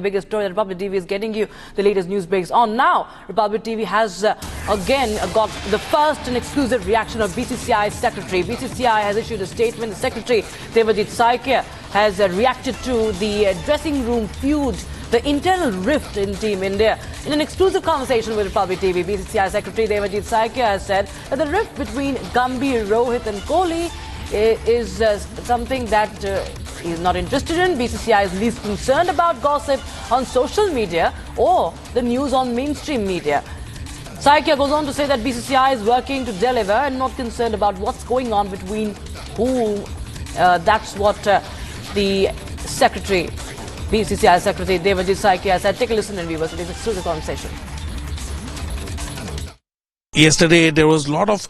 Biggest story that Republic TV is getting you the latest news breaks on. Now, Republic TV has again got the first and exclusive reaction of BCCI Secretary. BCCI has issued a statement. The Secretary, Debajit Saikia, has reacted to the dressing room feud, the internal rift in Team India. In an exclusive conversation with Republic TV, BCCI Secretary Debajit Saikia has said that the rift between Gambhir, Rohit and Kohli is something that he's not interested in. BCCI is least concerned about gossip on social media or the news on mainstream media. Saikia goes on to say that BCCI is working to deliver and not concerned about what's going on between who. That's what the Secretary, BCCI Secretary Debajit Saikia said. Take a listen and viewers to this exclusive conversation. Yesterday, there was a lot of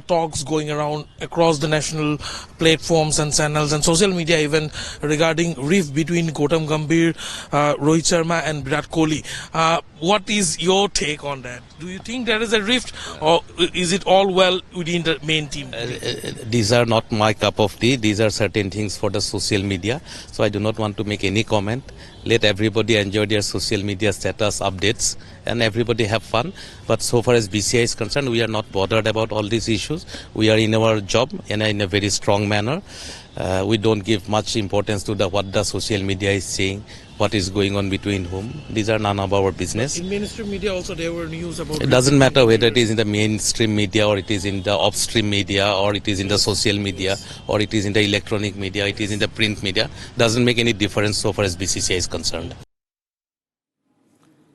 talks going around across the national platforms and channels and social media even regarding rift between Gautam Gambhir, Rohit Sharma and Virat Kohli. What is your take on that? Do you think there is a rift or is it all well within the main team? These are not my cup of tea. These are certain things for the social media. So I do not want to make any comment. Let everybody enjoy their social media status updates and everybody have fun. But so far as BCCI is concerned, we are not bothered about all these issues. We are in our job and in a very strong manner. We don't give much importance to what the social media is saying, what is going on between whom. These are none of our business. In mainstream media also there were news about... It doesn't matter whether it is in the mainstream media or it is in the upstream media or it is in the social media or it is in the electronic media, it is in the print media. Doesn't make any difference so far as BCCI is concerned.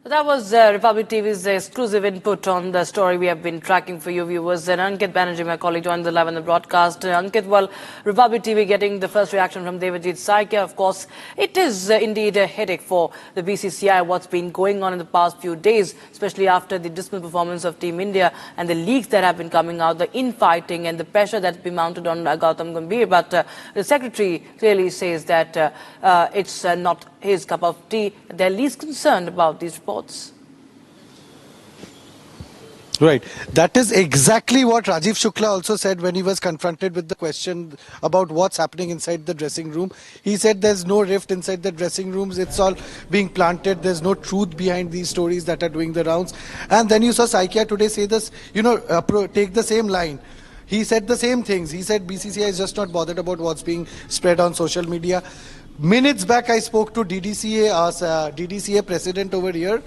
That was Republic TV's exclusive input on the story we have been tracking for you viewers. And Ankit Banerjee, my colleague, joined the live on the broadcast. Ankit, well, Republic TV getting the first reaction from Debajit Saikia. Of course, it is indeed a headache for the BCCI, what's been going on in the past few days, especially after the dismal performance of Team India and the leaks that have been coming out, the infighting and the pressure that's been mounted on Gautam Gambhir. But the Secretary clearly says that it's not his cup of tea. They're least concerned about these reports. Right. That is exactly what Rajiv Shukla also said when he was confronted with the question about what's happening inside the dressing room. He said there's no rift inside the dressing rooms. It's all being planted. There's no truth behind these stories that are doing the rounds. And then you saw Saikia today say this, take the same line. He said the same things. He said BCCI is just not bothered about what's being spread on social media. Minutes back, I spoke to DDCA president over here.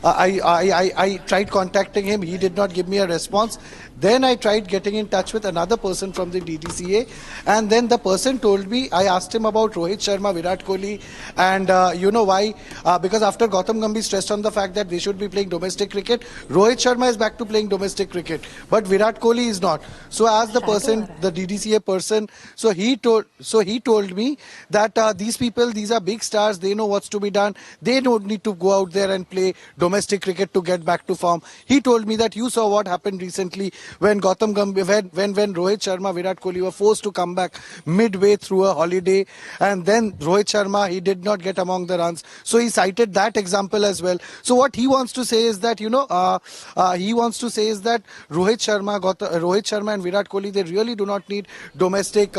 I tried contacting him. He did not give me a response. Then I tried getting in touch with another person from the DDCA. And then the person told me, I asked him about Rohit Sharma, Virat Kohli. And you know why? Because after Gautam Gambhir stressed on the fact that they should be playing domestic cricket, Rohit Sharma is back to playing domestic cricket. But Virat Kohli is not. So as the person, the DDCA person, so he told me that these people, these are big stars. They know what's to be done. They don't need to go out there and play domestic cricket to get back to form. He told me that you saw what happened recently when Gautam Gambhir, when Rohit Sharma, Virat Kohli were forced to come back midway through a holiday, and then Rohit Sharma, he did not get among the runs. So he cited that example as well. So what he wants to say is that he wants to say is that Rohit Sharma and Virat Kohli, they really do not need domestic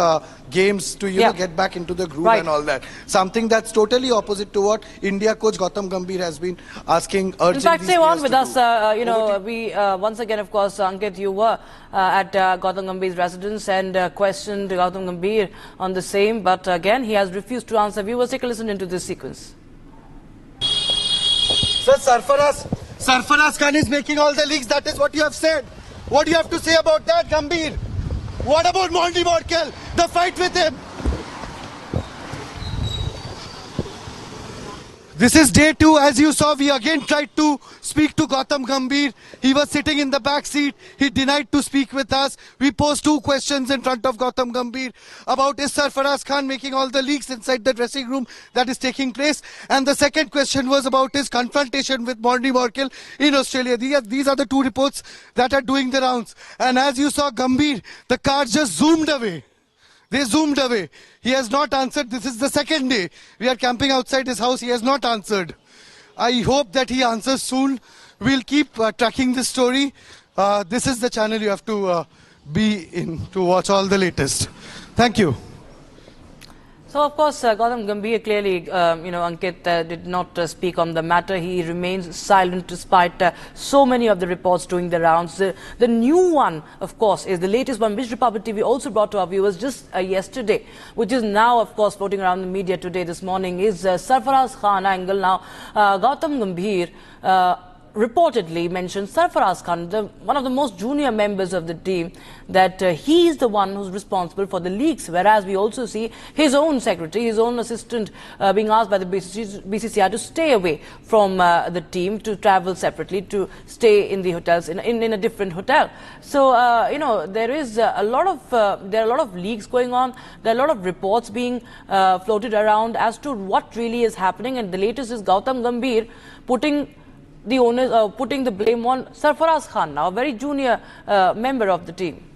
games to get back into the groove and all that. Something that's totally opposite to what India coach Gautam Gambhir has been asking, urging. In fact, stay on with us. We once again, of course, Ankit, you were at Gautam Gambhir's residence and questioned Gautam Gambhir on the same. But again, he has refused to answer. Viewers, take a listen into this sequence. Sir, Sarfaraz Khan is making all the leaks. That is what you have said. What do you have to say about that, Gambhir? What about Monty Morkel? The fight with him? This is day 2. As you saw, we again tried to speak to Gautam Gambhir. He was sitting in the back seat. He denied to speak with us. We posed 2 questions in front of Gautam Gambhir about is Sarfaraz Khan making all the leaks inside the dressing room that is taking place. And the second question was about his confrontation with Monty Morkel in Australia. These are the 2 reports that are doing the rounds. And as you saw, Gambhir, the car just zoomed away. They zoomed away. He has not answered. This is the second day. We are camping outside his house. He has not answered. I hope that he answers soon. We'll keep tracking this story. This is the channel you have to be in to watch all the latest. Thank you. So, of course, Gautam Gambhir clearly, Ankit did not speak on the matter. He remains silent despite so many of the reports doing the rounds. The new one, of course, is the latest one, which Republic TV also brought to our viewers just yesterday, which is now, of course, floating around the media today, this morning, is Sarfaraz Khan angle. Now, Gautam Gambhir reportedly mentioned Sarfaraz Khan, one of the most junior members of the team, that he is the one who's responsible for the leaks, whereas we also see his own secretary, his own assistant being asked by the BCCI to stay away from the team, to travel separately, to stay in the hotels, in a different hotel. So, there is there are a lot of leaks going on. There are a lot of reports being floated around as to what really is happening, and the latest is Gautam Gambhir putting the blame on Sarfaraz Khan, now a very junior member of the team.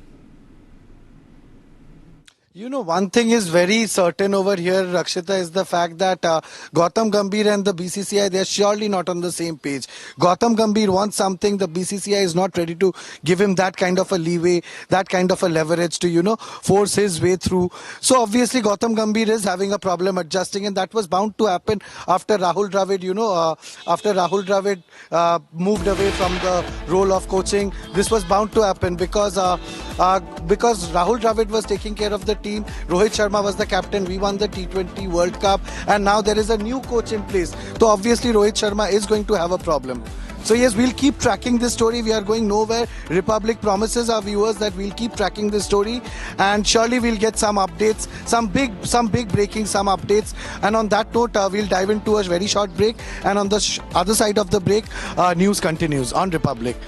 You know, one thing is very certain over here, Rakshita, is the fact that Gautam Gambhir and the BCCI, they are surely not on the same page. Gautam Gambhir wants something, the BCCI is not ready to give him that kind of a leeway, that kind of a leverage to, force his way through. So obviously Gautam Gambhir is having a problem adjusting, and that was bound to happen after Rahul Dravid, after Rahul Dravid moved away from the role of coaching. This was bound to happen because Rahul Dravid was taking care of the team. Rohit Sharma was the captain. We won the T20 World Cup, and now there is a new coach in place. So obviously Rohit Sharma is going to have a problem. So yes, we'll keep tracking this story. We are going nowhere. Republic promises our viewers that we'll keep tracking this story, and surely we'll get some updates, some big breaking, some updates. And on that note, we'll dive into a very short break. And on the other side of the break, news continues on Republic.